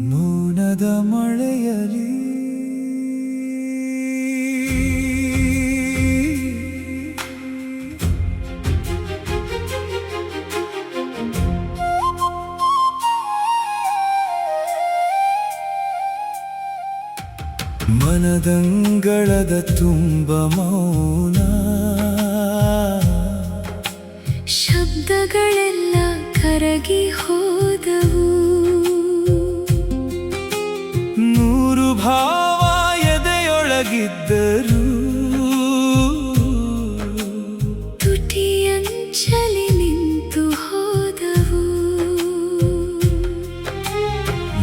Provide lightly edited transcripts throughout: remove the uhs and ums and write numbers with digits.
ಮೌನದ ಮಳೆಯಲಿ ಮನದಂಗಳದ ತುಂಬ ಮೌನ, ಶಬ್ದಗಳೆಲ್ಲ ಕರಗಿ ಹೋದವು. ನೂರು ಭಾವ ಎದೆಯೊಳಗಿದ್ದರು, ತುಟಿಯಂಚಲಿ ನಿಂತು ಹೋದವು.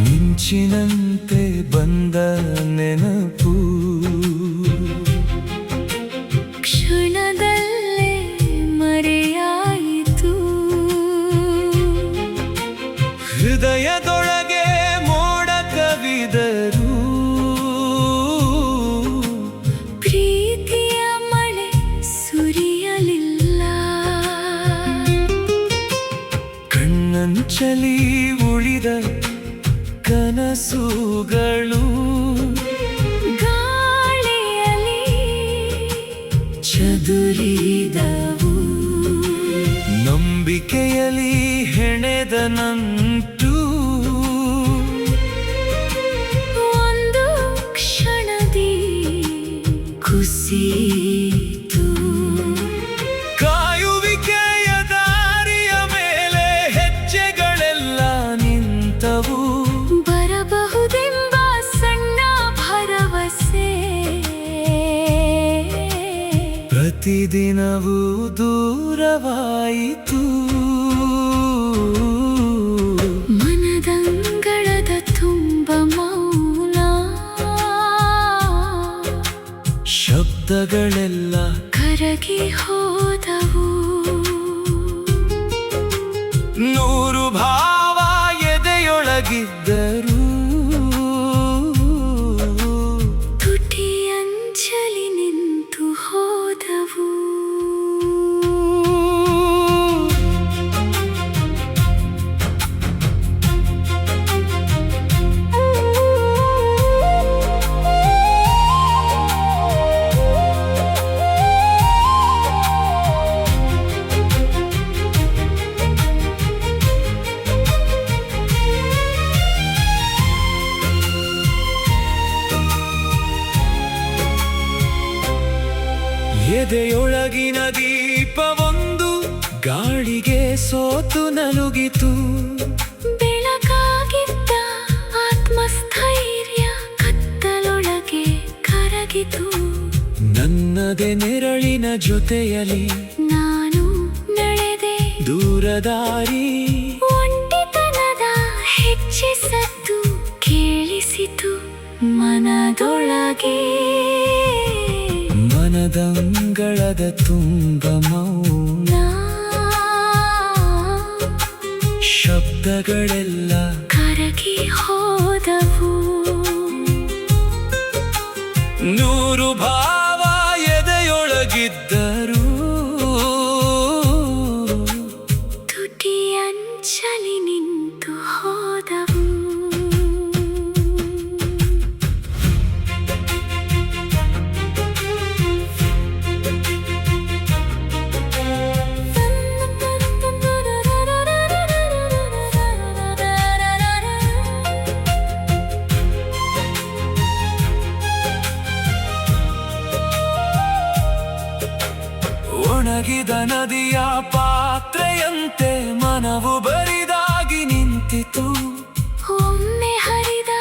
ಮಿಂಚಿನಂತೆ ಬಂದ ನೆನಪು, ಕ್ಷಣದಲ್ಲೇ ಮರೆಯಾಯಿತು. ಹೃದಯದೊಳಗೆ ಮೋಡ ಕವಿದರು, ಪ್ರೀತಿಯ ಮಳೆ ಸುರಿಯಲಿಲ್ಲ. ಕಣ್ಣಂಚಲಿ ಉಳಿದ ಕನಸುಗಳು ಗಾಳಿಯಲ್ಲಿ ಚದುರಿದವು. ನಂಬಿಕೆಯಲ್ಲಿ ಹೆಣೆದ ನಂಟು, ಒಂದು ಕ್ಷಣದಿ ಕುಸಿಯಿತು. ಕಾಯುವಿಕೆಯ ದಾರಿಯ ಮೇಲೆ ಹೆಜ್ಜೆಗಳೆಲ್ಲ ನಿಂತವು. ಬರಬಹುದೆಂಬ ಸಣ್ಣ ಭರವಸೆ ಪ್ರತಿದಿನವೂ ದೂರವಾಯಿತು. ಮನದಂಗಳದ ತುಂಬ ಮೌನ, ಶಬ್ದಗಳೆಲ್ಲ ಕರಗಿ ಹೋದವು. ನೂರು ಭಾವ ಎದೆಯೊಳಗಿದ್ದರು, ತುಟಿಯಂಚಲಿ ನಿಂತು ಹೋದವು. ಎದೆಯೊಳಗಿನ ದೀಪವೊಂದು ಗಾಳಿಗೆ ಸೋತು ನಲುಗಿತು. ಬೆಳಕಾಗಿದ್ದ ಆತ್ಮಸ್ಥೈರ್ಯ ಕತ್ತಲೊಳಗೆ ಕರಗಿತು. ನನ್ನದೇ ನೆರಳಿನ ಜೊತೆಯಲಿ ನಾನು ನಡೆದೆ ದೂರದಾರಿ, ಒಂಟಿತನದ ಹೆಜ್ಜೆ ಸದ್ದು ಕೇಳಿಸಿತು ಮನದೊಳಗೆ. ಮನದಂಗಳದ ತುಂಬ ಮೌನ, ಶಬ್ದಗಳೆಲ್ಲ ಕರಗಿ ಹೋದವು. ನೂರು ಭಾವ ಎದೆಯೊಳಗಿದ್ದರು, ತುಟಿಯಂಚಲಿ ನಿಂತು ಹೋದವು. ಒಣಗಿದ ನದಿಯ ಪಾತ್ರೆಯಂತೆ ಮನವು ಬರಿದಾಗಿ ನಿಂತಿತು. ಒಮ್ಮೆ ಹರಿದ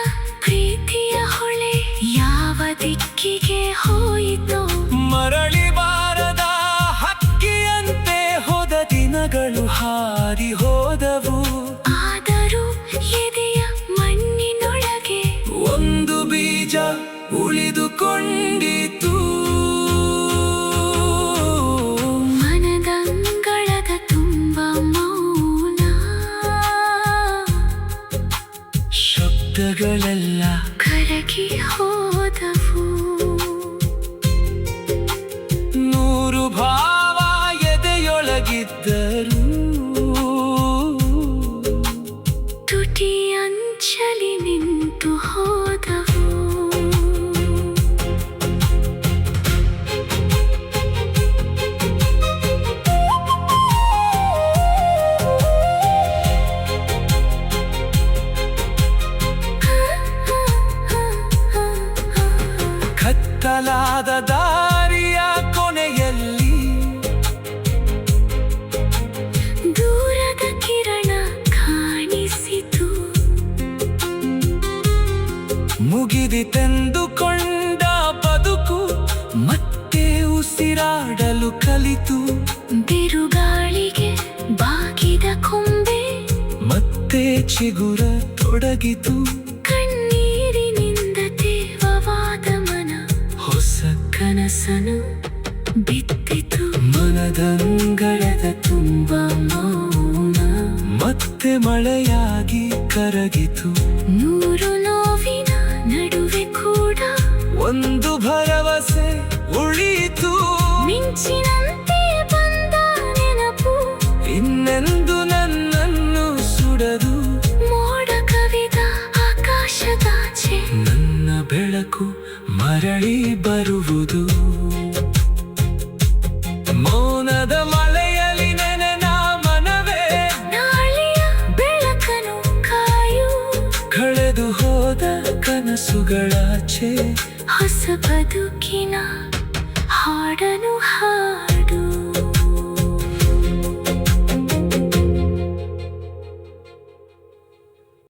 ಪ್ರೀತಿಯ ಹೊಳೆ ಯಾವ ದಿಕ್ಕಿಗೆ ಹೋಯಿತು. ಮರಳಿ ಬಾರದ ಹಕ್ಕಿಯಂತೆ ಹೋದ ದಿನಗಳು ಹಾರಿ ಹೋದವು. ಆದರೂ ಎದೆಯ ಮಣ್ಣಿನೊಳಗೆ ಒಂದು ಬೀಜ ಉಳಿದುಕೊಂಡಿತು. ಮನದಂಗಳದ ತುಂಬ ಮೌನ, ಶಬ್ದಗಳ ಎಲ್ಲ ಕರಗಿ ಹೋದವು. ನೂರು ಭಾವ ಎದೆಯೊಳಗಿದ್ದರು ತುಟಿ ಅಂಚಲಿ ನಿಂತು ಹೋದವು. ಕತ್ತಲಾದ ದಾರಿಯ ಕೊನೆಯಲ್ಲಿ ದೂರದ ಕಿರಣ ಕಾಣಿಸಿತು. ಮುಗಿದಿತೆಂದುಕೊಂಡ ಬದುಕು ಮತ್ತೆ ಉಸಿರಾಡಲು ಕಲಿತು. ಬಿರುಗಾಳಿಗೆ ಬಾಗಿದ ಕೊಂಬೆ ಮತ್ತೆ ಚಿಗುರ ತೊಡಗಿತು. ಕಣ್ಣೀರಿನಿಂದ ತೇವವಾದ ಮನ ಹೊಸ ಕನಸನು ಬಿತ್ತಿತು. ಮನದಂಗಳದ ತುಂಬ ಮೌನ ಮತ್ತೆ ಮಳೆಯಾಗಿ ಕರಗಿತು. ನೂರು ನೋವಿನ ನಡುವೆ ಕೂಡ ಒಂದು ಭರವಸೆ ಉಳಿಯಿತು. ಮಿಂಚಿನಂತೆ ಬಂದ ನೆನಪು ಇನ್ನೆಂದು ನನ್ನನ್ನು ಸುಡದು. ಮೋಡ ಕವಿದ ಆಕಾಶದಾಚೆ ನನ್ನ ಬೆಳಕು ಮರಳಿ ಬರುವುದು. ಮೌನದ ಮಳೆಯಲ್ಲಿ ನೆನೆನ ಮನವೇ ನಾಳೆಯ ಬೆಳಕನು ಕಾಯು. ಕಳೆದು ಹೋದ ಕನಸುಗಳಾಚೆ ಹೊಸ ಬದುಕಿನ ಹಾಡನು ಹಾಡು.